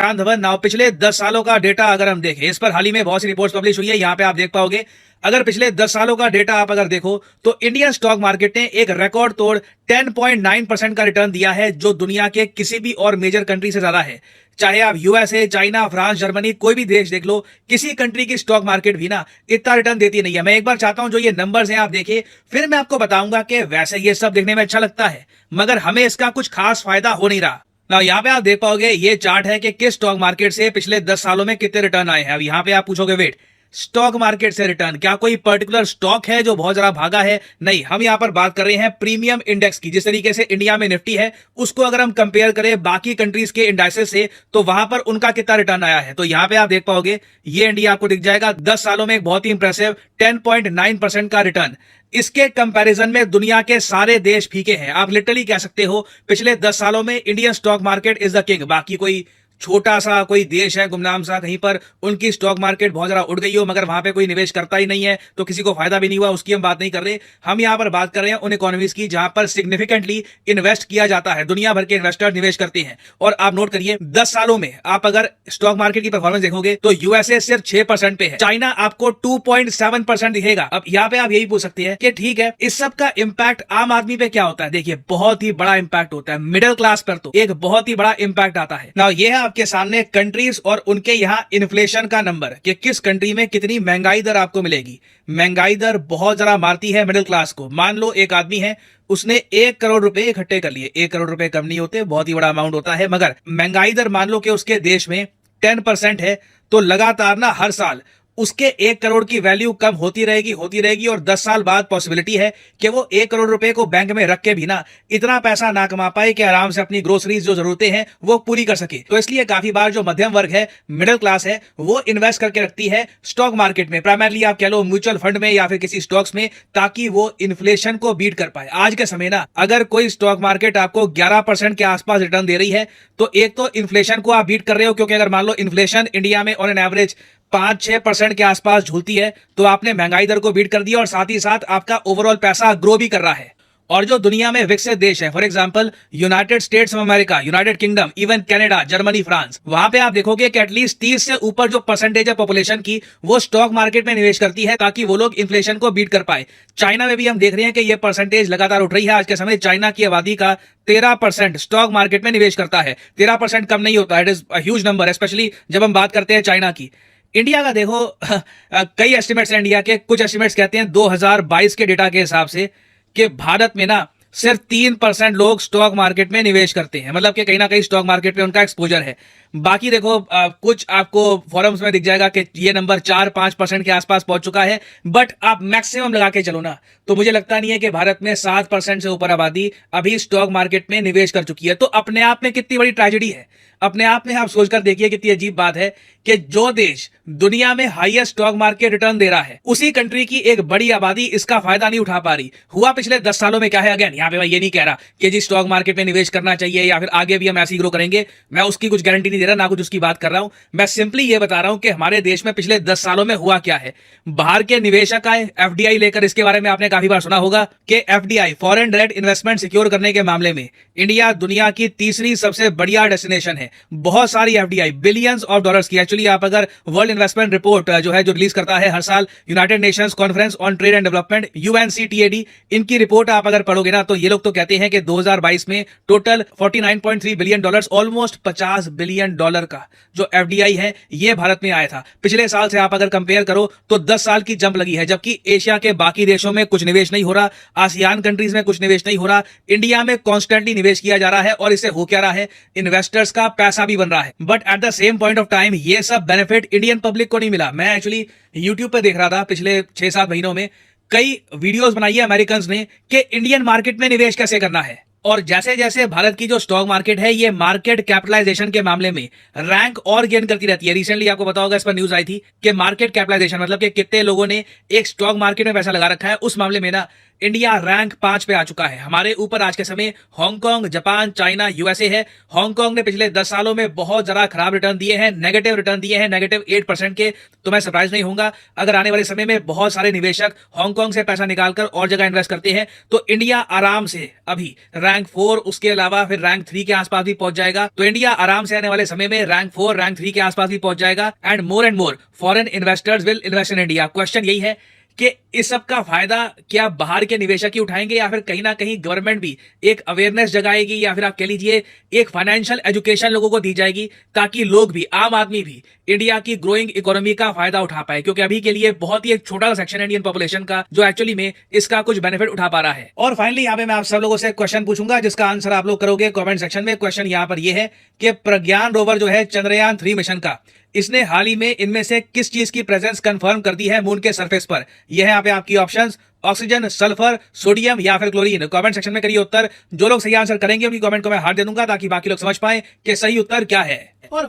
Dhawan now पिछले 10 सालों का डेटा अगर हम देखें, इस पर हाल ही में बहुत सी रिपोर्ट्स पब्लिश हुई है, यहाँ पे आप देख पाओगे। अगर पिछले 10 सालों का डेटा आप अगर देखो तो इंडियन स्टॉक मार्केट ने एक रिकॉर्ड तोड़ 10.9% का रिटर्न दिया है, जो दुनिया के किसी भी और मेजर कंट्री से ज्यादा है। चाहे आप यूएसए, चाइना, फ्रांस, जर्मनी, कोई भी देश देख लो, किसी कंट्री की स्टॉक मार्केट भी ना इतना रिटर्न देती नहीं है। मैं एक बार चाहता हूं जो ये नंबर्स हैं आप देखिए, फिर मैं आपको बताऊंगा कि वैसे ये सब देखने में अच्छा लगता है, मगर हमें इसका कुछ खास फायदा हो नहीं रहा ना। यहाँ पे आप देख पाओगे, ये चार्ट है कि किस स्टॉक मार्केट से पिछले 10 सालों में कितने रिटर्न आए हैं। अब यहाँ पे आप पूछोगे वेट, स्टॉक मार्केट से रिटर्न, क्या कोई पर्टिकुलर स्टॉक है जो बहुत ज्यादा भागा है? नहीं, हम यहां पर बात कर रहे हैं प्रीमियम इंडेक्स की। जिस तरीके से इंडिया में निफ्टी है, उसको अगर हम कंपेयर करें बाकी कंट्रीज के इंडाइसेस से, तो वहां पर उनका कितना रिटर्न आया है। तो यहां पे आप देख पाओगे, ये इंडिया आपको दिख जाएगा 10 सालों में एक बहुत ही इंप्रेसिव 10.9% का रिटर्न। इसके कंपैरिजन में दुनिया के सारे देश फीके हैं। आप लिटरली कह सकते हो पिछले 10 सालों में Indian stock market is the king. बाकी कोई छोटा सा कोई देश है गुमनाम सा कहीं पर, उनकी स्टॉक मार्केट बहुत ज्यादा उड़ गई हो, मगर वहां पे कोई निवेश करता ही नहीं है, तो किसी को फायदा भी नहीं हुआ, उसकी हम बात नहीं कर रहे। हम यहां पर बात कर रहे हैं उन इकोनॉमीज की जहां पर सिग्निफिकेंटली इन्वेस्ट किया जाता है, दुनिया भर के इन्वेस्टर निवेश करते हैं। और आप नोट करिए, 10 सालों में आप अगर स्टॉक मार्केट की परफॉर्मेंस देखोगे तो यूएसए सिर्फ 6% पे है, चाइना आपको 2.7% दिखेगा। अब यहाँ पे आप यही पूछ सकते हैं कि ठीक है, इस सब का इंपैक्ट आम आदमी पे क्या होता है? देखिए, बहुत ही बड़ा इंपैक्ट होता है मिडिल क्लास पर, तो एक बहुत ही बड़ा इंपैक्ट आता है ना। ये है आपके सामने कंट्रीज और उनके यहां इन्फ्लेशन का नंबर, कि किस कंट्री में कितनी महंगाई दर आपको मिलेगी। महंगाई दर बहुत ज्यादा मारती है मिडिल क्लास को। मान लो एक आदमी है, उसने 1 करोड़ रुपए इकट्ठे कर लिए। 1 करोड़ रुपए कम नहीं होते, बहुत ही बड़ा अमाउंट होता है, मगर महंगाई दर मान लो कि उसके देश में 10% है, तो लगातार ना हर साल उसके 1 करोड़ की वैल्यू कम होती रहेगी और 10 साल बाद पॉसिबिलिटी है कि वो 1 करोड़ रुपए को बैंक में रख के भी ना इतना पैसा ना कमा पाए कि आराम से अपनी ग्रोसरीज जो जरूरतें हैं वो पूरी कर सके। तो इसलिए काफी बार जो मध्यम वर्ग है, मिडिल क्लास है, वो इन्वेस्ट करके रखती है स्टॉक मार्केट में, प्राइमरली आप कह लो म्यूचुअल फंड में या फिर किसी स्टॉक्स में, ताकि वो इन्फ्लेशन को बीट कर पाए। आज के समय ना अगर कोई स्टॉक मार्केट आपको 11% के आसपास रिटर्न दे रही है, तो एक तो इन्फ्लेशन को आप बीट कर रहे हो, क्योंकि अगर मान लो इन्फ्लेशन इंडिया में ऑन एन एवरेज 5-6% के आसपास झूलती है, तो आपने महंगाई दर को बीट कर दिया और साथ ही साथ आपका ओवरऑल पैसा ग्रो भी कर रहा है। और जो दुनिया में विकसित देश है, for example United states of America, United kingdom, even Canada, Germany, France, वहां पे आप देखोगे कि एटलीस्ट 30 से ऊपर जो परसेंटेज है पॉपुलेशन की, वो स्टॉक मार्केट में निवेश करती है ताकि वो लोग इन्फ्लेशन को बीट कर पाए। चाइना में भी हम देख रहे हैं कि ये परसेंटेज लगातार उठ रही है। आज के समय चाइना की आबादी का 13% स्टॉक मार्केट में निवेश करता है। 13% कम नहीं होता, it is a huge number, specially जब हम बात करते हैं चाइना की। इंडिया का देखो, कई एस्टिमेट्स हैं इंडिया के। कुछ एस्टिमेट्स कहते हैं 2022 के डेटा के हिसाब से कि भारत में ना सिर्फ 3% लोग स्टॉक मार्केट में निवेश करते हैं, मतलब कि कहीं ना कहीं स्टॉक मार्केट में उनका एक्सपोजर है। बाकी देखो, कुछ आपको फॉरम्स में दिख जाएगा कि ये नंबर 4-5% के आसपास पहुंच चुका है, बट आप मैक्सिमम लगा के चलो ना, तो मुझे लगता नहीं है कि भारत में 7% से ऊपर आबादी अभी स्टॉक मार्केट में निवेश कर चुकी है। तो अपने आप में कितनी बड़ी ट्रेजेडी है, अपने आप में आप सोचकर देखिए कितनी अजीब बात है कि जो देश दुनिया में हाईएस्ट स्टॉक मार्केट रिटर्न दे रहा है, उसी कंट्री की एक बड़ी आबादी इसका फायदा नहीं उठा पा रही। हुआ पिछले 10 सालों में क्या है? अगेन यहाँ पे मैं ये नहीं कह रहा कि जी स्टॉक मार्केट में निवेश करना चाहिए या फिर आगे भी हम ऐसे ही ग्रो करेंगे, मैं उसकी कुछ गारंटी नहीं दे रहा, ना कुछ उसकी बात कर रहा हूं। मैं सिंपली ये बता रहा हूं कि हमारे देश में पिछले 10 सालों में हुआ क्या है। बाहर के निवेशक आए एफडीआई लेकर, इसके बारे में आपने काफी बार सुना होगा कि FDI, foreign direct investment secure करने के मामले में इंडिया दुनिया की तीसरी सबसे बढ़िया डेस्टिनेशन है। बहुत सारी एफडीआई, बिलियंस ऑफ डॉलर्स की। एक्चुअली आप अगर वर्ल्ड इन्वेस्टमेंट रिपोर्ट जो रिलीज करता है हर साल United Nations Conference on Trade and Development, UNCTAD, इनकी रिपोर्ट आप अगर पढ़ोगे ना, तो ये लोग तो कहते हैं कि 2022 में total 49.3 billion dollars, almost 50 billion dollar का जो एफडीआई है ये भारत में आया था। पिछले साल से आप अगर कंपेयर करो तो 10 साल की जंप लगी है, जबकि एशिया के बाकी देशों में कुछ निवेश नहीं हो रहा, आसियान कंट्रीज में कुछ निवेश नहीं हो रहा, इंडिया में कॉन्स्टेंटली निवेश किया जा रहा है। और इससे हो क्या रहा है? इन्वेस्टर्स का पैसा भी बन रहा है, but at the same point of time ये सब बेनिफिट इंडियन पब्लिक को नहीं मिला। मैं एक्चुअली यूट्यूब पे देख रहा था, पिछले 6-7 महीनों में कई वीडियोस बनाई है अमेरिकन ने कि इंडियन मार्केट में निवेश कैसे करना है। और जैसे जैसे भारत की जो स्टॉक मार्केट है ये मार्केट कैपिटलाइजेशन के मामले में रैंक और गेन करती रहती है। रिसेंटली आपको पता होगा, इस पर न्यूज आई थी कि मार्केट कैपिटलाइजेशन मतलब कि कितने लोगों ने एक स्टॉक मार्केट में पैसा लगा रखा है, उस मामले में ना इंडिया रैंक 5 पे आ चुका है। हमारे ऊपर आज के समय हांगकांग, जापान, चाइना, यूएसए है। हांगकांग ने पिछले 10 सालों में बहुत ज्यादा खराब रिटर्न दिए हैं, नेगेटिव रिटर्न दिए हैं, -8% के। तो मैं सरप्राइज नहीं होऊंगा अगर आने वाले समय में बहुत सारे निवेशक हांगकांग से पैसा निकालकर और जगह इन्वेस्ट करते हैं तो इंडिया आराम से अभी रैंक 4, उसके अलावा फिर रैंक 3 के आसपास भी पहुंच जाएगा। तो इंडिया आराम से आने वाले समय में रैंक 4, रैंक 3 के आसपास भी पहुंच जाएगा and more foreign investors will invest in India. Question यही है कि इस सब का फायदा क्या बाहर के निवेशक ही उठाएंगे या फिर कहीं ना कहीं गवर्नमेंट भी एक अवेयरनेस जगाएगी या फिर आप कह लीजिए एक फाइनेंशियल एजुकेशन लोगों को दी जाएगी ताकि लोग भी, आम आदमी भी इंडिया की ग्रोइंग इकोनॉमी का फायदा उठा पाए, क्योंकि अभी के लिए बहुत ही एक छोटा सा सेक्शन है इंडियन पॉपुलेशन का जो एक्चुअली में इसका कुछ बेनिफिट उठा पा रहा है। और फाइनली यहाँ पे मैं आप सब लोगों से क्वेश्चन पूछूंगा जिसका आंसर आप लोग करोगे कमेंट सेक्शन में। क्वेश्चन यहाँ पर यह है कि प्रज्ञान रोवर जो है चंद्रयान 3 मिशन का, इसने हाल ही में इनमें से किस चीज की प्रेजेंस कंफर्म कर दी है मून के सरफेस पर? यह है यहाँ पे आपकी ऑप्शंस, ऑक्सीजन, सल्फर, सोडियम या फिर क्लोरीन। कमेंट सेक्शन में करिए उत्तर। जो लोग सही आंसर करेंगे उनकी कमेंट को मैं हार्ट दे दूंगा ताकि बाकी लोग समझ पाए कि सही उत्तर क्या है। और